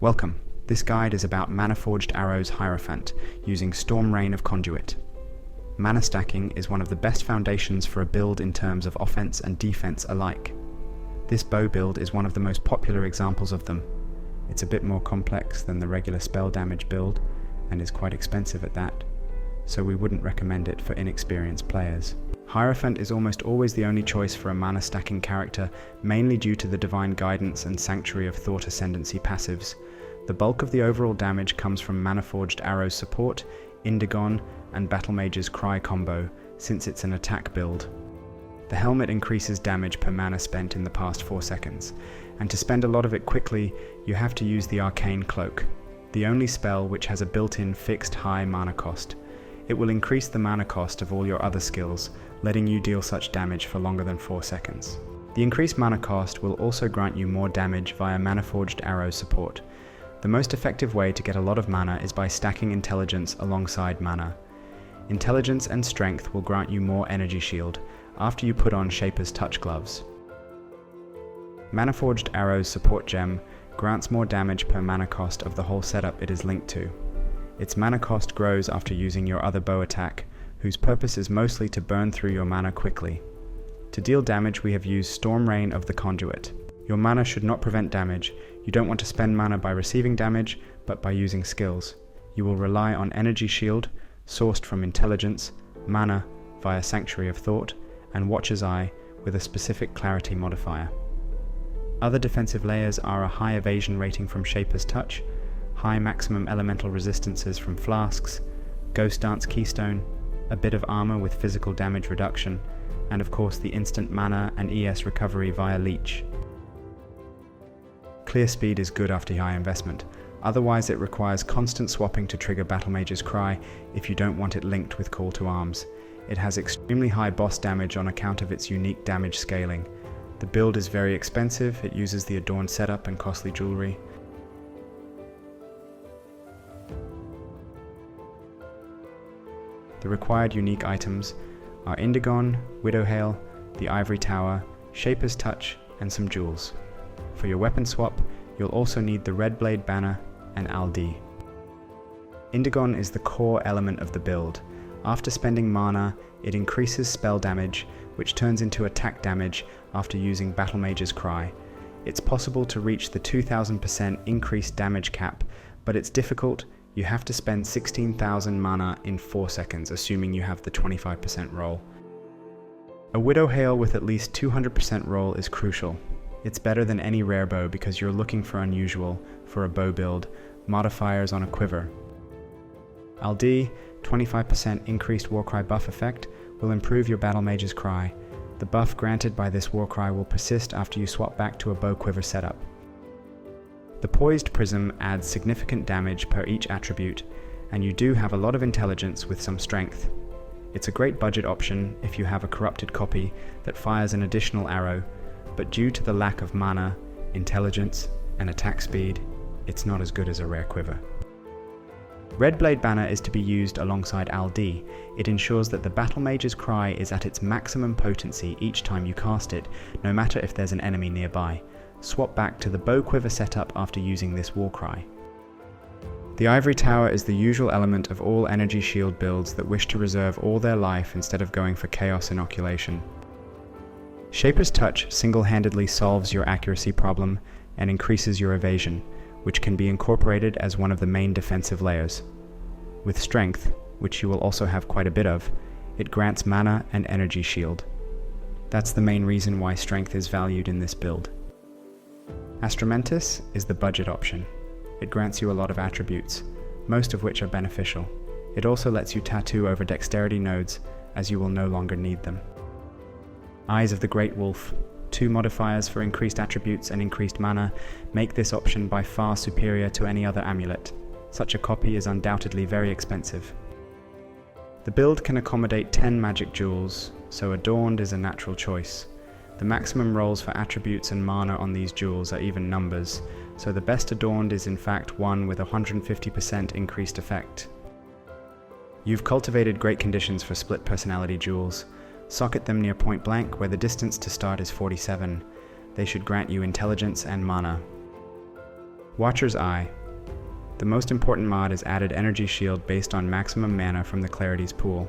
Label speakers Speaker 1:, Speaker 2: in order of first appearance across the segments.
Speaker 1: Welcome. This guide is about Mana-Forged Arrow's Hierophant, using Storm Rain of Conduit. Mana stacking is one of the best foundations for a build in terms of offense and defense alike. This bow build is one of the most popular examples of them. It's a bit more complex than the regular spell damage build, and is quite expensive at that, so we wouldn't recommend it for inexperienced players. Hierophant is almost always the only choice for a mana stacking character, mainly due to the Divine Guidance and Sanctuary of Thought Ascendancy passives. The bulk of the overall damage comes from Mana-Forged Arrow's support, Indigon, and Battle Mage's Cry combo, since it's an attack build. The helmet increases damage per mana spent in the past 4 seconds, and to spend a lot of it quickly, you have to use the Arcane Cloak, the only spell which has a built-in fixed high mana cost. It will increase the mana cost of all your other skills, letting you deal such damage for longer than 4 seconds. The increased mana cost will also grant you more damage via Mana-Forged Arrow support. The most effective way to get a lot of mana is by stacking Intelligence alongside mana. Intelligence and Strength will grant you more energy shield after you put on Shaper's Touch gloves. Mana-Forged Arrow's support gem grants more damage per mana cost of the whole setup it is linked to. Its mana cost grows after using your other bow attack, whose purpose is mostly to burn through your mana quickly. To deal damage, we have used Storm Rain of the Conduit. Your mana should not prevent damage. You don't want to spend mana by receiving damage, but by using skills. You will rely on energy shield, sourced from intelligence, mana via Sanctuary of Thought, and Watcher's Eye with a specific clarity modifier. Other defensive layers are a high evasion rating from Shaper's Touch, high maximum elemental resistances from Flasks, Ghost Dance Keystone, a bit of armor with physical damage reduction, and of course the instant mana and ES recovery via Leech. Clear speed is good after high investment, otherwise it requires constant swapping to trigger Battle Mage's Cry if you don't want it linked with Call to Arms. It has extremely high boss damage on account of its unique damage scaling. The build is very expensive, it uses the adorned setup and costly jewelry. The required unique items are Indigon, Widowhail, the Ivory Tower, Shaper's Touch, and some jewels. For your weapon swap, you'll also need the Red Blade Banner and Aldi. Indigon is the core element of the build. After spending mana, it increases spell damage, which turns into attack damage after using Battle Mage's Cry. It's possible to reach the 2000% increased damage cap, but it's difficult. You have to spend 16,000 mana in 4 seconds, assuming you have the 25% roll. A Widowhail with at least 200% roll is crucial. It's better than any rare bow because you're looking for unusual, for a bow build, modifiers on a quiver. Aldi, 25% increased Warcry buff effect, will improve your Battle Mage's Cry. The buff granted by this Warcry will persist after you swap back to a bow quiver setup. The Poised Prism adds significant damage per each attribute, and you do have a lot of intelligence with some strength. It's a great budget option if you have a corrupted copy that fires an additional arrow, but due to the lack of mana, intelligence, and attack speed, it's not as good as a rare quiver. Red Blade Banner is to be used alongside Aldi. It ensures that the Battle Mage's Cry is at its maximum potency each time you cast it, no matter if there's an enemy nearby. Swap back to the bow quiver setup after using this Warcry. The Ivory Tower is the usual element of all energy shield builds that wish to reserve all their life instead of going for chaos inoculation. Shaper's Touch single-handedly solves your accuracy problem and increases your evasion, which can be incorporated as one of the main defensive layers. With Strength, which you will also have quite a bit of, it grants mana and energy shield. That's the main reason why Strength is valued in this build. Astramentis is the budget option. It grants you a lot of attributes, most of which are beneficial. It also lets you tattoo over dexterity nodes, as you will no longer need them. Eyes of the Great Wolf, 2 modifiers for increased attributes and increased mana, make this option by far superior to any other amulet. Such a copy is undoubtedly very expensive. The build can accommodate 10 magic jewels, so Adorned is a natural choice. The maximum rolls for attributes and mana on these jewels are even numbers, so the best Adorned is in fact one with 150% increased effect. You've cultivated great conditions for split personality jewels. Socket them near point blank where the distance to start is 47. They should grant you intelligence and mana. Watcher's Eye. The most important mod is added energy shield based on maximum mana from the Clarity's pool.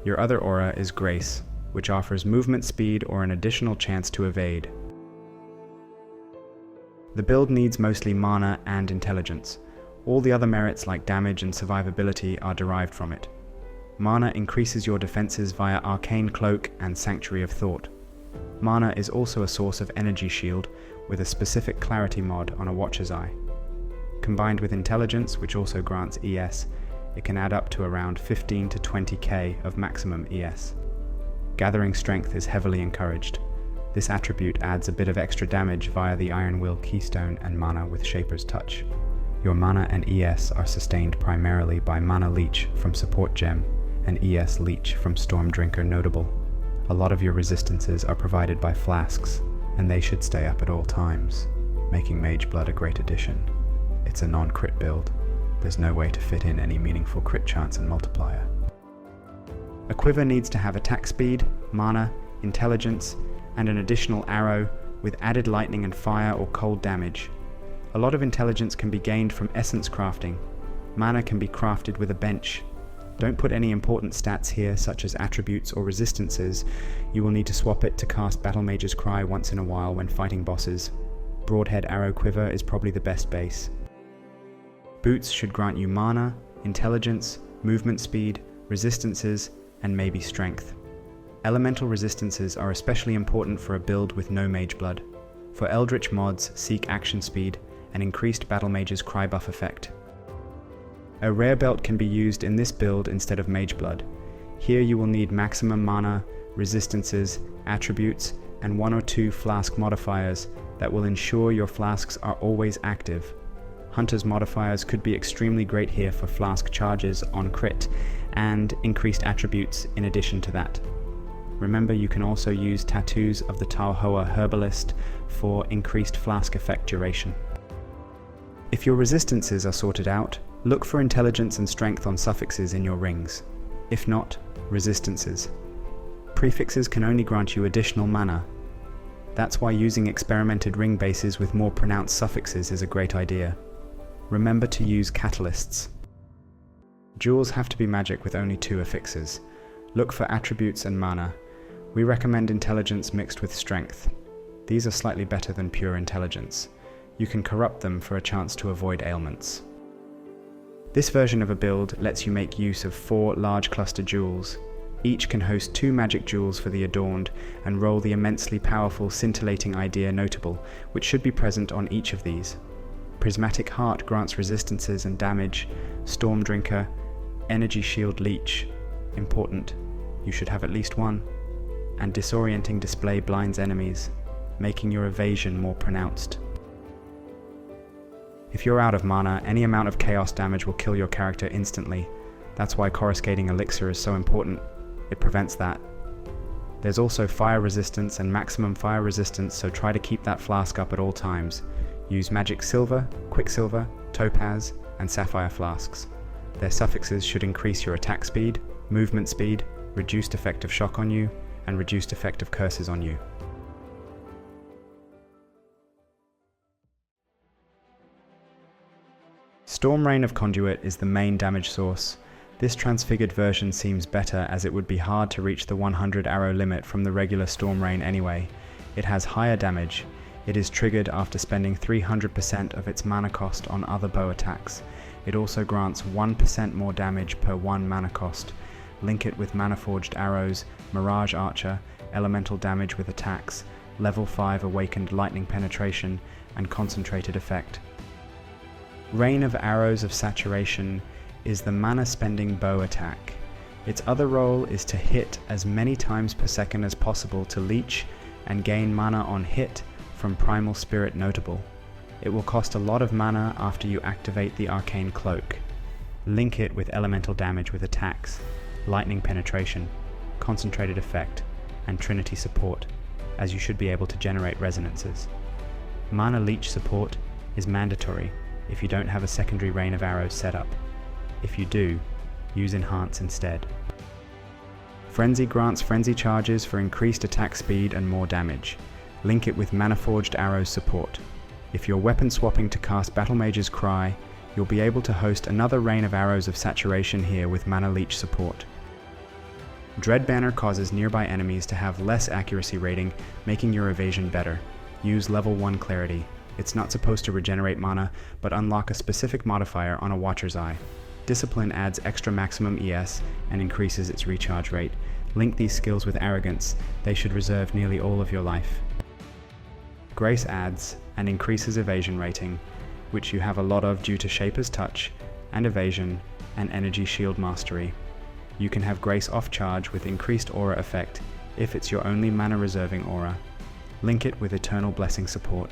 Speaker 1: Your other aura is Grace, which offers movement speed or an additional chance to evade. The build needs mostly mana and intelligence. All the other merits like damage and survivability are derived from it. Mana increases your defenses via Arcane Cloak and Sanctuary of Thought. Mana is also a source of energy shield with a specific Clarity mod on a Watcher's Eye. Combined with intelligence, which also grants ES, it can add up to around 15 to 20k of maximum ES. Gathering Strength is heavily encouraged. This attribute adds a bit of extra damage via the Iron Will Keystone and mana with Shaper's Touch. Your mana and ES are sustained primarily by Mana Leech from Support Gem and ES Leech from Storm Drinker Notable. A lot of your resistances are provided by Flasks, and they should stay up at all times, making Mage Blood a great addition. It's a non-crit build. There's no way to fit in any meaningful crit chance and multiplier. A quiver needs to have attack speed, mana, intelligence, and an additional arrow with added lightning and fire or cold damage. A lot of intelligence can be gained from essence crafting. Mana can be crafted with a bench. Don't put any important stats here such as attributes or resistances. You will need to swap it to cast Battle Mage's Cry once in a while when fighting bosses. Broadhead Arrow Quiver is probably the best base. Boots should grant you mana, intelligence, movement speed, resistances, and maybe strength. Elemental resistances are especially important for a build with no Mage Blood. For Eldritch mods, seek action speed and increased Battle Mage's Cry buff effect. A rare belt can be used in this build instead of Mage Blood. Here you will need maximum mana, resistances, attributes, and 1 or 2 flask modifiers that will ensure your flasks are always active. Hunter's modifiers could be extremely great here for flask charges on crit, and increased attributes in addition to that. Remember, you can also use Tattoos of the Talhoa Herbalist for increased flask effect duration. If your resistances are sorted out, look for intelligence and strength on suffixes in your rings. If not, resistances. Prefixes can only grant you additional mana. That's why using experimented ring bases with more pronounced suffixes is a great idea. Remember to use catalysts. Jewels have to be magic with only 2 affixes. Look for attributes and mana. We recommend intelligence mixed with strength. These are slightly better than pure intelligence. You can corrupt them for a chance to avoid ailments. This version of a build lets you make use of 4 large cluster jewels. Each can host 2 magic jewels for the Adorned and roll the immensely powerful scintillating idea Notable, which should be present on each of these. Prismatic Heart grants resistances and damage, Storm Drinker, Energy Shield Leech, important, you should have at least 1, and Disorienting Display blinds enemies, making your evasion more pronounced. If you're out of mana, any amount of chaos damage will kill your character instantly. That's why Coruscating Elixir is so important, it prevents that. There's also fire resistance and maximum fire resistance, so try to keep that flask up at all times. Use Magic Silver, Quicksilver, Topaz, and Sapphire flasks. Their suffixes should increase your attack speed, movement speed, reduced effect of shock on you, and reduced effect of curses on you. Storm Rain of Conduit is the main damage source. This transfigured version seems better as it would be hard to reach the 100 arrow limit from the regular Storm Rain anyway. It has higher damage. It is triggered after spending 300% of its mana cost on other bow attacks. It also grants 1% more damage per 1 mana cost. Link it with Mana-Forged Arrows, Mirage Archer, Elemental Damage with attacks, Level 5 Awakened Lightning Penetration, and Concentrated Effect. Rain of Arrows of Saturation is the mana-spending bow attack. Its other role is to hit as many times per second as possible to leech and gain mana on hit from Primal Spirit Notable. It will cost a lot of mana after you activate the Arcane Cloak. Link it with Elemental Damage with attacks, Lightning Penetration, Concentrated Effect, and Trinity Support, as you should be able to generate resonances. Mana Leech support is mandatory if you don't have a secondary Rain of Arrows set up. If you do, use Enhance instead. Frenzy grants frenzy charges for increased attack speed and more damage. Link it with Mana-Forged Arrows support. If you're weapon swapping to cast Battle Mage's Cry, you'll be able to host another rain of arrows of saturation here with Mana Leech support. Dread Banner causes nearby enemies to have less accuracy rating, making your evasion better. Use level 1 Clarity. It's not supposed to regenerate mana, but unlock a specific modifier on a Watcher's Eye. Discipline adds extra maximum ES and increases its recharge rate. Link these skills with Arrogance, they should reserve nearly all of your life. Grace adds and increases evasion rating, which you have a lot of due to Shaper's Touch, and Evasion, and Energy Shield Mastery. You can have Grace off charge with increased aura effect if it's your only mana reserving aura. Link it with Eternal Blessing support.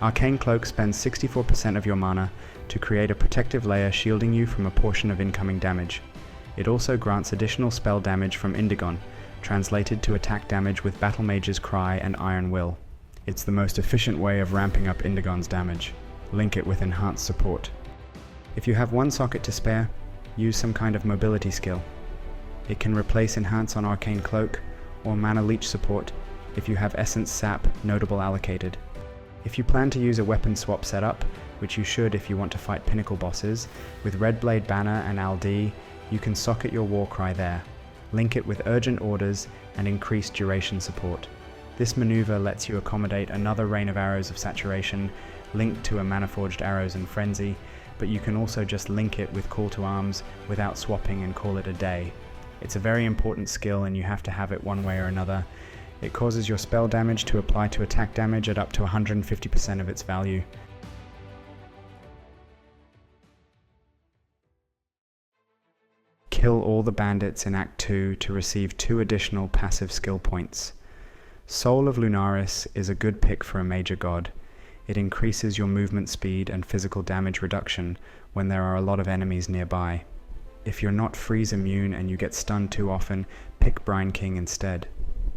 Speaker 1: Arcane Cloak spends 64% of your mana to create a protective layer shielding you from a portion of incoming damage. It also grants additional spell damage from Indigon, translated to attack damage with Battle Mage's Cry and Iron Will. It's the most efficient way of ramping up Indigon's damage. Link it with enhanced support. If you have one socket to spare, use some kind of mobility skill. It can replace Enhance on Arcane Cloak or Mana Leech support if you have Essence Sap Notable allocated. If you plan to use a weapon swap setup, which you should if you want to fight pinnacle bosses, with Red Blade Banner and Aldi, you can socket your Warcry there. Link it with Urgent Orders and increased duration support. This maneuver lets you accommodate another rain of arrows of saturation linked to a Mana-Forged Arrows and Frenzy, but you can also just link it with Call to Arms without swapping and call it a day. It's a very important skill and you have to have it one way or another. It causes your spell damage to apply to attack damage at up to 150% of its value. Kill all the bandits in Act 2 to receive 2 additional passive skill points. Soul of Lunaris is a good pick for a major god. It increases your movement speed and physical damage reduction when there are a lot of enemies nearby. If you're not freeze immune and you get stunned too often, pick Brine King instead.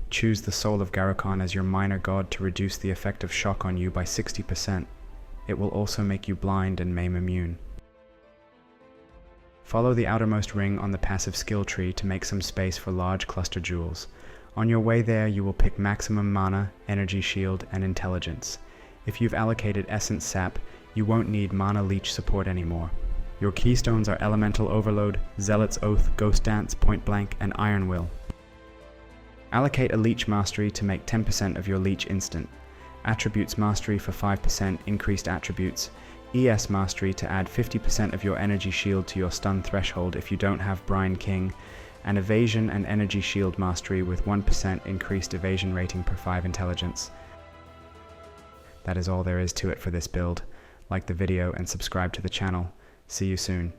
Speaker 1: Choose the Soul of Garrokan as your minor god to reduce the effect of shock on you by 60%. It will also make you blind and maim immune. Follow the outermost ring on the passive skill tree to make some space for large cluster jewels. On your way there you will pick maximum mana, energy shield, and intelligence. If you've allocated Essence Sap, you won't need Mana Leech support anymore. Your keystones are Elemental Overload, Zealot's Oath, Ghost Dance, Point Blank, and Iron Will. Allocate a Leech Mastery to make 10% of your Leech instant. Attributes Mastery for 5% increased attributes. ES Mastery to add 50% of your energy shield to your stun threshold if you don't have Brine King. And Evasion and Energy Shield Mastery with 1% increased evasion rating per 5 intelligence. That is all there is to it for this build. Like the video and subscribe to the channel. See you soon.